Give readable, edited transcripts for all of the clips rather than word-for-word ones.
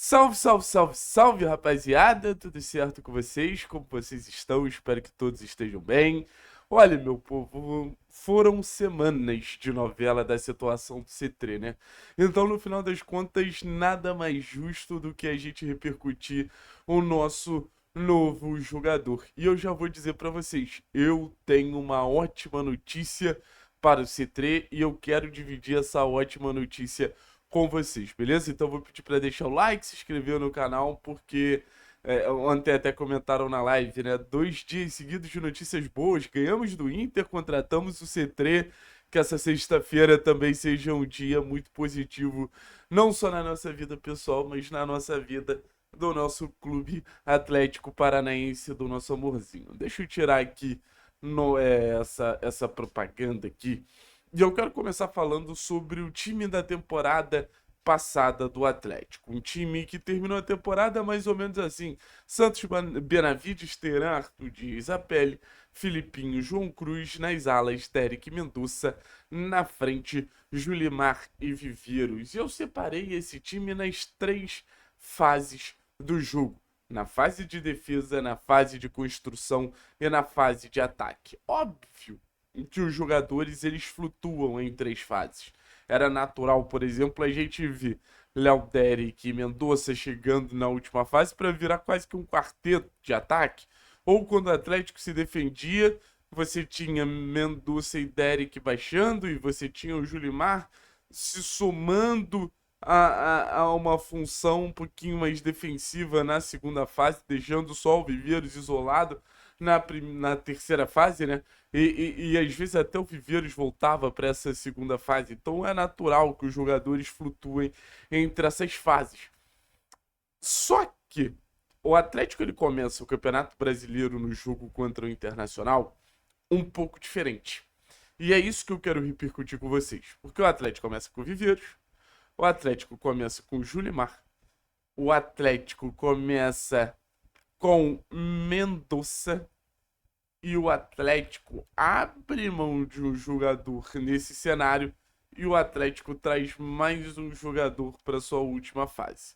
Salve, salve, salve, salve, rapaziada! Tudo certo com vocês? Como vocês estão? Espero que todos estejam bem. Olha, meu povo, foram semanas de novela da situação do C3, né? Então, no final das contas, nada mais justo do que a gente repercutir o nosso novo jogador. E eu já vou dizer pra vocês, eu tenho uma ótima notícia para o C3 e eu quero dividir essa ótima notícia com vocês, beleza? Então vou pedir para deixar o like, se inscrever no canal, porque ontem até comentaram na live, né? 2 dias seguidos de notícias boas, ganhamos do Inter, contratamos o C3, que essa sexta-feira também seja um dia muito positivo, não só na nossa vida pessoal, mas na nossa vida do nosso clube Atlético Paranaense, do nosso amorzinho. Deixa eu tirar aqui essa propaganda aqui. E eu quero começar falando sobre o time da temporada passada do Atlético. Um time que terminou a temporada mais ou menos assim: Santos Benavides, Teran, Arthur Dias, Apele, Filipinho, João Cruz, nas alas, Derek Mendonça, na frente, Julimar e Viveiros. E eu separei esse time nas 3 fases do jogo: na fase de defesa, na fase de construção e na fase de ataque. Óbvio em que os jogadores eles flutuam em 3 fases. Era natural, por exemplo, a gente ver Léo Derek e Mendonça chegando na última fase para virar quase que um quarteto de ataque. Ou quando o Atlético se defendia, você tinha Mendonça e Derek baixando e você tinha o Julimar se somando a uma função um pouquinho mais defensiva na segunda fase, deixando só o Viveiros isolado na terceira fase, né? E às vezes até o Viveiros voltava para essa segunda fase. Então é natural que os jogadores flutuem entre essas fases. Só que o Atlético ele começa o Campeonato Brasileiro no jogo contra o Internacional um pouco diferente. E é isso que eu quero repercutir com vocês. Porque o Atlético começa com o Viveiros, o Atlético começa com o Julimar, o Atlético começa com Mendonça, e o Atlético abre mão de um jogador nesse cenário e o Atlético traz mais um jogador para sua última fase.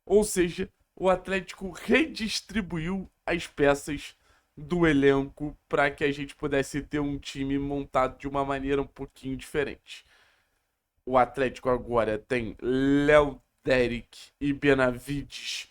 Ou seja, o Atlético redistribuiu as peças do elenco para que a gente pudesse ter um time montado de uma maneira um pouquinho diferente. O Atlético agora tem Léo, Derek e Benavides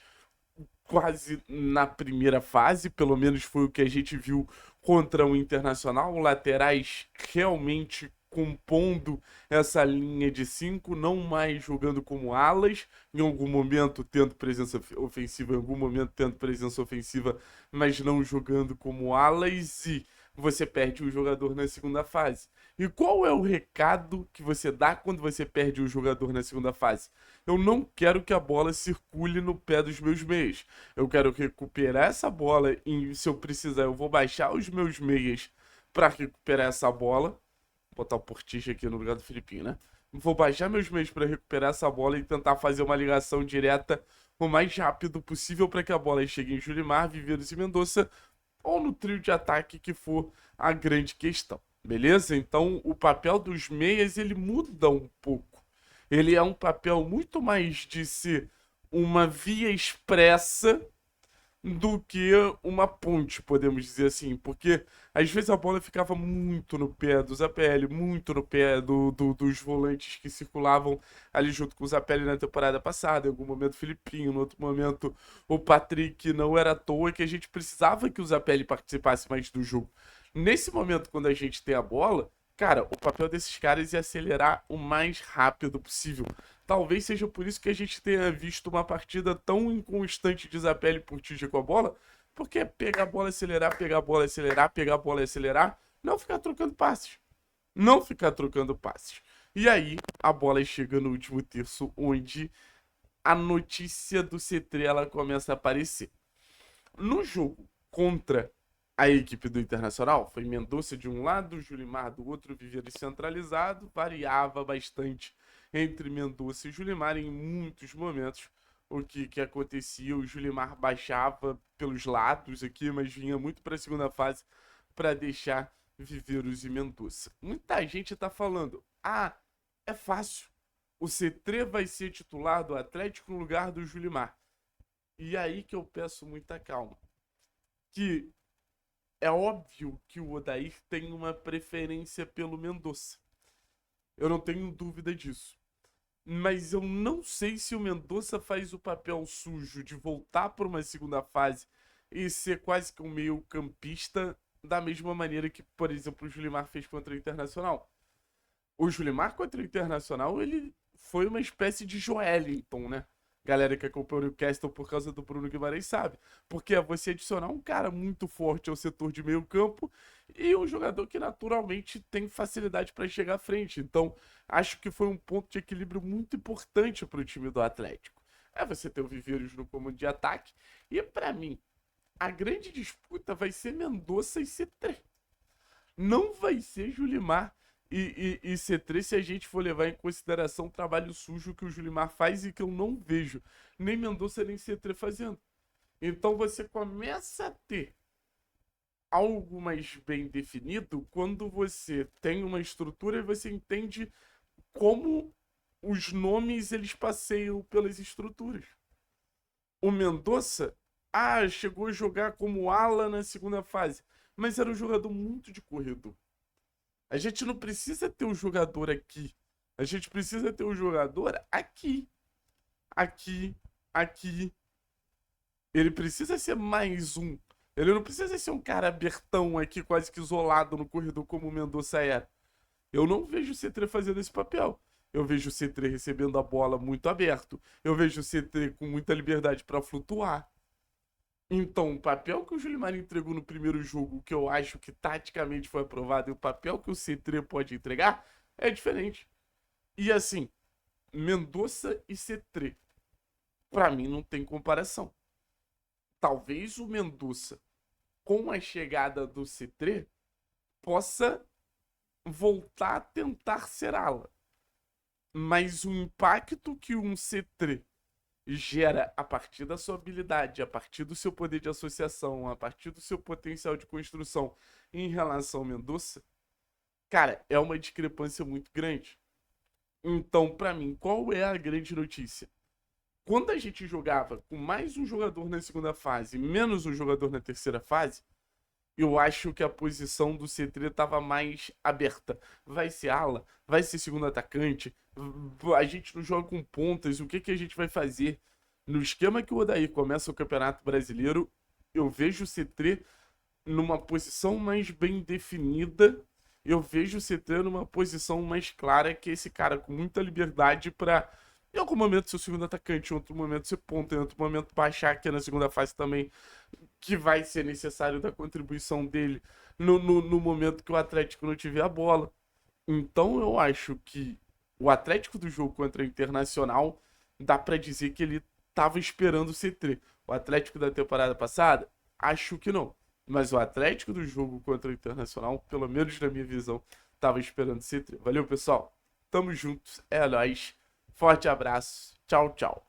quase na primeira fase, pelo menos foi o que a gente viu contra o Internacional, laterais realmente compondo essa linha de 5, não mais jogando como alas, em algum momento tendo presença ofensiva, em algum momento tendo presença ofensiva, mas não jogando como alas, e você perde o jogador na segunda fase. E qual é o recado que você dá quando você perde o jogador na segunda fase? Eu não quero que a bola circule no pé dos meus meias. Eu quero recuperar essa bola e, se eu precisar, eu vou baixar os meus meias para recuperar essa bola. Vou botar o Portiche aqui no lugar do Filipinho, né? Vou baixar meus meios para recuperar essa bola e tentar fazer uma ligação direta o mais rápido possível para que a bola chegue em Julimar, Viveiros e Mendonça ou no trio de ataque que for a grande questão. Beleza? Então o papel dos meias ele muda um pouco. Ele é um papel muito mais de ser uma via expressa do que uma ponte, podemos dizer assim, porque às vezes a bola ficava muito no pé do Zapelli, muito no pé dos volantes que circulavam ali junto com o Zapelli na temporada passada, em algum momento o Filipinho, no outro momento o Patrick. Não era à toa que a gente precisava que o Zapelli participasse mais do jogo. Nesse momento, quando a gente tem a bola, cara, o papel desses caras é acelerar o mais rápido possível. Talvez seja por isso que a gente tenha visto uma partida tão inconstante de Zapelli por Tija com a bola, porque é pegar a bola, acelerar, pegar a bola, acelerar, pegar a bola, acelerar, não ficar trocando passes. Não ficar trocando passes. E aí, a bola chega no último terço, onde a notícia do C3 ela começa a aparecer. No jogo contra a equipe do Internacional, foi Mendonça de um lado, Julimar do outro, Viveiros centralizado, variava bastante entre Mendonça e Julimar em muitos momentos. O que acontecia, o Julimar baixava pelos lados aqui, mas vinha muito para a segunda fase para deixar Viveiros e Mendonça. Muita gente está falando, é fácil, o C3 vai ser titular do Atlético no lugar do Julimar. E aí que eu peço muita calma. Que é óbvio que o Odair tem uma preferência pelo Mendonça. Eu não tenho dúvida disso. Mas eu não sei se o Mendonça faz o papel sujo de voltar para uma segunda fase e ser quase que um meio-campista da mesma maneira que, por exemplo, o Julimar fez contra o Internacional. O Julimar contra o Internacional, ele foi uma espécie de Joelinton, né? Galera que acompanha o Newcastle por causa do Bruno Guimarães sabe. Porque é você adicionar um cara muito forte ao setor de meio campo e um jogador que naturalmente tem facilidade para chegar à frente. Então, acho que foi um ponto de equilíbrio muito importante para o time do Atlético. É você ter o Viveiros no comando de ataque. E para mim, a grande disputa vai ser Mendonça e C3. Não vai ser Julimar e C3 se a gente for levar em consideração o trabalho sujo que o Julimar faz e que eu não vejo nem Mendonça nem C3 fazendo. Então você começa a ter algo mais bem definido quando você tem uma estrutura e você entende como os nomes eles passeiam pelas estruturas. O Mendonça, chegou a jogar como ala na segunda fase, mas era um jogador muito de corredor. A gente não precisa ter um jogador aqui. A gente precisa ter um jogador aqui. Aqui. Aqui. Ele precisa ser mais um. Ele não precisa ser um cara abertão aqui, quase que isolado no corredor como o Mendonça era. Eu não vejo o C3 fazendo esse papel. Eu vejo o C3 recebendo a bola muito aberto. Eu vejo o C3 com muita liberdade para flutuar. Então, o papel que o Julimar entregou no primeiro jogo, que eu acho que taticamente foi aprovado, e o papel que o C3 pode entregar, é diferente. E assim, Mendonça e C3, pra mim não tem comparação. Talvez o Mendonça, com a chegada do C3, possa voltar a tentar ser ala. Mas o impacto que um C3 gera a partir da sua habilidade, a partir do seu poder de associação, a partir do seu potencial de construção em relação ao Mendonça, cara, é uma discrepância muito grande. Então, pra mim, qual é a grande notícia? Quando a gente jogava com mais um jogador na segunda fase, menos um jogador na terceira fase, eu acho que a posição do C3 estava mais aberta. Vai ser ala, vai ser segundo atacante, a gente não joga com pontas, o que que a gente vai fazer? No esquema que o Odair começa o Campeonato Brasileiro, eu vejo o C3 numa posição mais bem definida, eu vejo o C3 numa posição mais clara, que é esse cara com muita liberdade para em algum momento ser o segundo atacante, em outro momento ser ponta, em outro momento baixar aqui na segunda fase também, que vai ser necessário da contribuição dele no momento que o Atlético não tiver a bola. Então eu acho que o Atlético do jogo contra o Internacional dá pra dizer que ele tava esperando o C3. O Atlético da temporada passada, acho que não. Mas o Atlético do jogo contra o Internacional, pelo menos na minha visão, tava esperando o C3. Valeu, pessoal. Tamo juntos. É nóis. Forte abraço. Tchau, tchau.